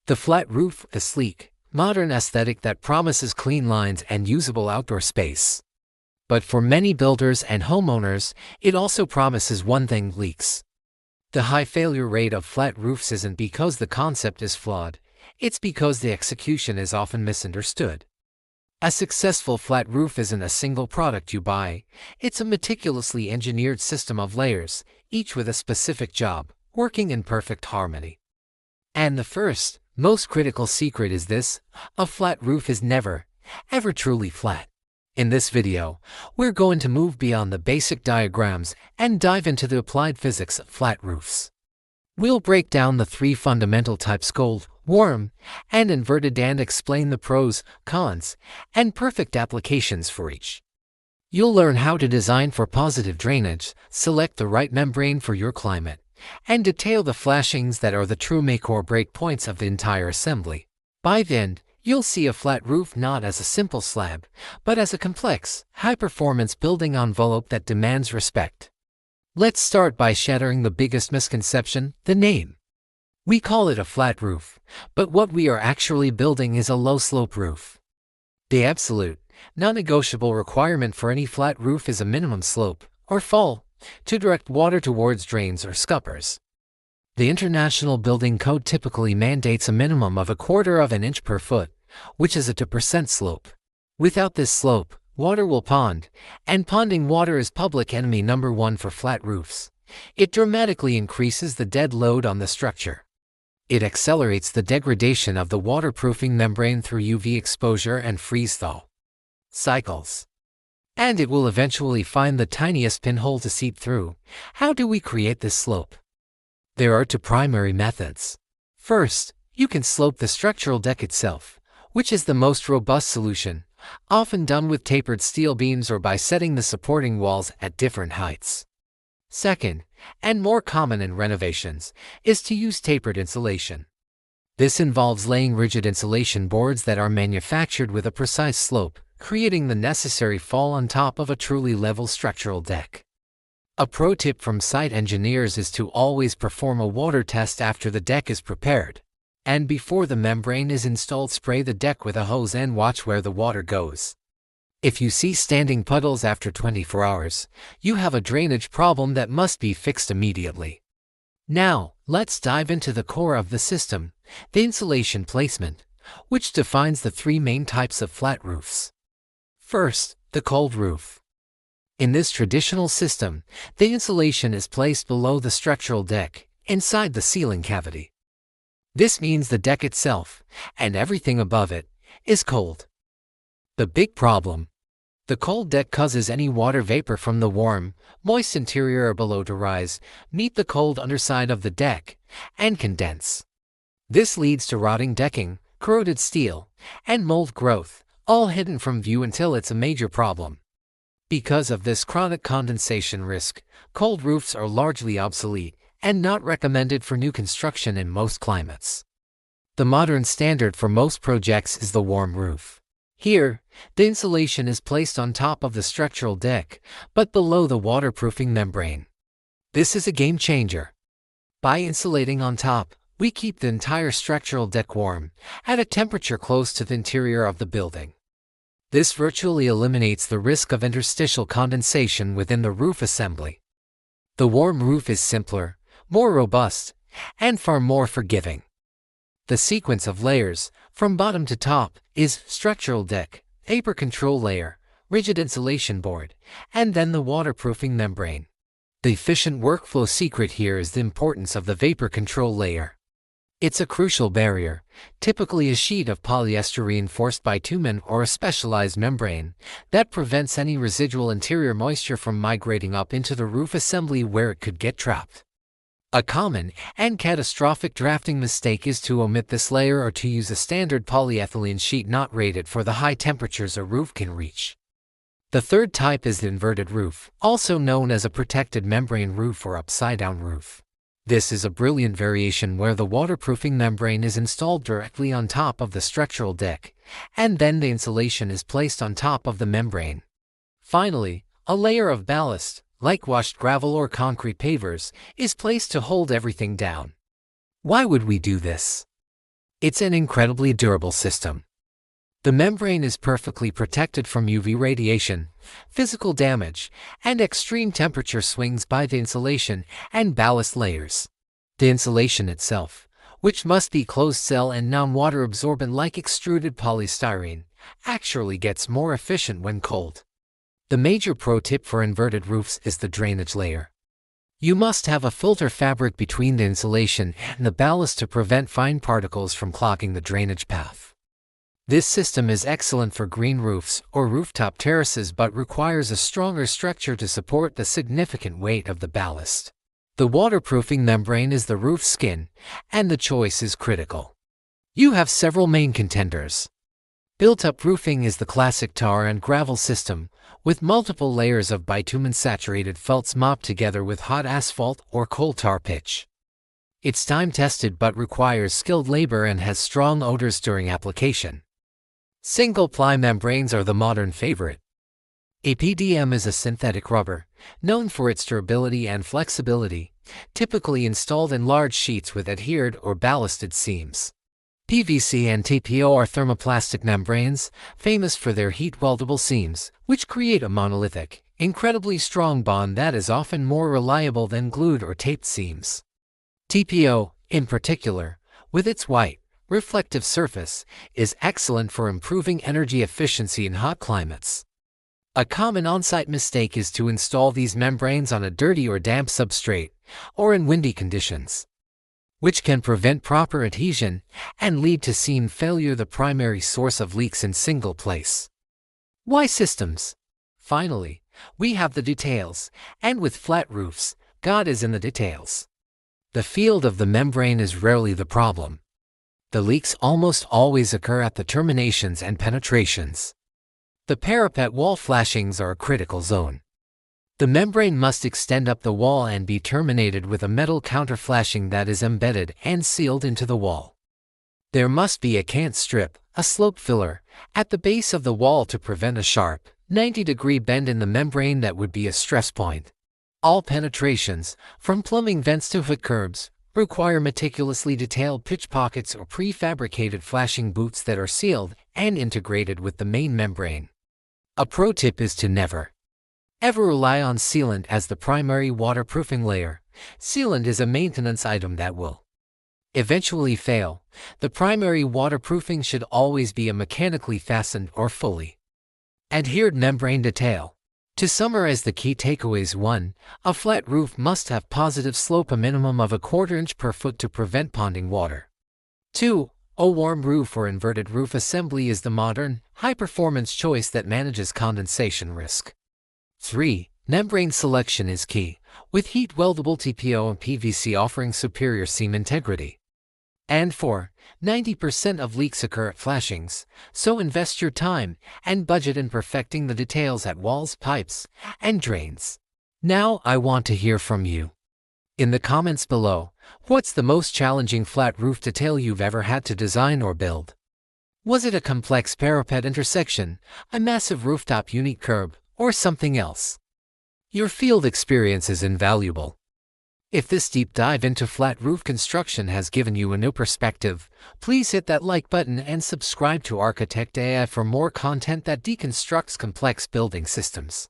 The flat roof, a sleek, modern aesthetic that promises clean lines and usable outdoor space. But for many builders and homeowners, it also promises one thing: leaks. The high failure rate of flat roofs isn't because the concept is flawed, it's because the execution is often misunderstood. A successful flat roof isn't a single product you buy, it's a meticulously engineered system of layers, each with a specific job, working in perfect harmony. And the first, most critical secret is this: a flat roof is never, ever truly flat. In this video, we're going to move beyond the basic diagrams and dive into the applied physics of flat roofs. We'll break down the three fundamental types: cold, warm, and inverted, and explain the pros, cons, and perfect applications for each. You'll learn how to design for positive drainage, select the right membrane for your climate, and detail the flashings that are the true make or break points of the entire assembly. By the end, you'll see a flat roof not as a simple slab, but as a complex, high-performance building envelope that demands respect. Let's start by shattering the biggest misconception: the name. We call it a flat roof, but what we are actually building is a low-slope roof. The absolute, non-negotiable requirement for any flat roof is a minimum slope, or fall, to direct water towards drains or scuppers. The International Building Code typically mandates a minimum of 1/4 of an inch per foot, which is a 2% slope. Without this slope, water will pond, and ponding water is public enemy number one for flat roofs. It dramatically increases the dead load on the structure. It accelerates the degradation of the waterproofing membrane through UV exposure and freeze-thaw cycles. And it will eventually find the tiniest pinhole to seep through. How do we create this slope? There are two primary methods. First, you can slope the structural deck itself, which is the most robust solution, often done with tapered steel beams or by setting the supporting walls at different heights. Second, and more common in renovations, is to use tapered insulation. This involves laying rigid insulation boards that are manufactured with a precise slope, creating the necessary fall on top of a truly level structural deck. A pro tip from site engineers is to always perform a water test after the deck is prepared. And before the membrane is installed, spray the deck with a hose and watch where the water goes. If you see standing puddles after 24 hours, you have a drainage problem that must be fixed immediately. Now, let's dive into the core of the system, the insulation placement, which defines the three main types of flat roofs. First, the cold roof. In this traditional system, the insulation is placed below the structural deck, inside the ceiling cavity. This means the deck itself, and everything above it, is cold. The big problem: the cold deck causes any water vapor from the warm, moist interior or below to rise, meet the cold underside of the deck, and condense. This leads to rotting decking, corroded steel, and mold growth, all hidden from view until it's a major problem. Because of this chronic condensation risk, cold roofs are largely obsolete and not recommended for new construction in most climates. The modern standard for most projects is the warm roof. Here, the insulation is placed on top of the structural deck, but below the waterproofing membrane. This is a game changer. By insulating on top, we keep the entire structural deck warm, at a temperature close to the interior of the building. This virtually eliminates the risk of interstitial condensation within the roof assembly. The warm roof is simpler, more robust, and far more forgiving. The sequence of layers, from bottom to top, is structural deck, vapor control layer, rigid insulation board, and then the waterproofing membrane. The efficient workflow secret here is the importance of the vapor control layer. It's a crucial barrier, typically a sheet of polyester reinforced bitumen or a specialized membrane, that prevents any residual interior moisture from migrating up into the roof assembly where it could get trapped. A common and catastrophic drafting mistake is to omit this layer or to use a standard polyethylene sheet not rated for the high temperatures a roof can reach. The third type is the inverted roof, also known as a protected membrane roof or upside-down roof. This is a brilliant variation where the waterproofing membrane is installed directly on top of the structural deck, and then the insulation is placed on top of the membrane. Finally, a layer of ballast, like washed gravel or concrete pavers, is placed to hold everything down. Why would we do this? It's an incredibly durable system. The membrane is perfectly protected from UV radiation, physical damage, and extreme temperature swings by the insulation and ballast layers. The insulation itself, which must be closed-cell and non-water absorbent like extruded polystyrene, actually gets more efficient when cold. The major pro tip for inverted roofs is the drainage layer. You must have a filter fabric between the insulation and the ballast to prevent fine particles from clogging the drainage path. This system is excellent for green roofs or rooftop terraces but requires a stronger structure to support the significant weight of the ballast. The waterproofing membrane is the roof skin, and the choice is critical. You have several main contenders. Built-up roofing is the classic tar and gravel system, with multiple layers of bitumen-saturated felts mopped together with hot asphalt or coal tar pitch. It's time-tested but requires skilled labor and has strong odors during application. Single-ply membranes are the modern favorite. EPDM is a synthetic rubber, known for its durability and flexibility, typically installed in large sheets with adhered or ballasted seams. PVC and TPO are thermoplastic membranes, famous for their heat-weldable seams, which create a monolithic, incredibly strong bond that is often more reliable than glued or taped seams. TPO, in particular, with its white, reflective surface, is excellent for improving energy efficiency in hot climates. A common on-site mistake is to install these membranes on a dirty or damp substrate, or in windy conditions, which can prevent proper adhesion and lead to seam failure, the primary source of leaks in single place. Why systems? Finally, we have the details, and with flat roofs, God is in the details. The field of the membrane is rarely the problem. The leaks almost always occur at the terminations and penetrations. The parapet wall flashings are a critical zone. The membrane must extend up the wall and be terminated with a metal counterflashing that is embedded and sealed into the wall. There must be a cant strip, a slope filler, at the base of the wall to prevent a sharp, 90-degree bend in the membrane that would be a stress point. All penetrations, from plumbing vents to hood curbs, require meticulously detailed pitch pockets or prefabricated flashing boots that are sealed and integrated with the main membrane. A pro tip is to never, ever rely on sealant as the primary waterproofing layer. Sealant is a maintenance item that will eventually fail. The primary waterproofing should always be a mechanically fastened or fully adhered membrane detail. To summarize the key takeaways: 1. A flat roof must have positive slope, a minimum of 1/4 inch per foot to prevent ponding water. 2. A warm roof or inverted roof assembly is the modern, high-performance choice that manages condensation risk. 3. Membrane selection is key, with heat-weldable TPO and PVC offering superior seam integrity. And 4. 90% of leaks occur at flashings, so invest your time and budget in perfecting the details at walls, pipes, and drains. Now I want to hear from you. In the comments below, what's the most challenging flat roof detail you've ever had to design or build? Was it a complex parapet intersection, a massive rooftop unique curb, or something else? Your field experience is invaluable. If this deep dive into flat roof construction has given you a new perspective, please hit that like button and subscribe to Architect AI for more content that deconstructs complex building systems.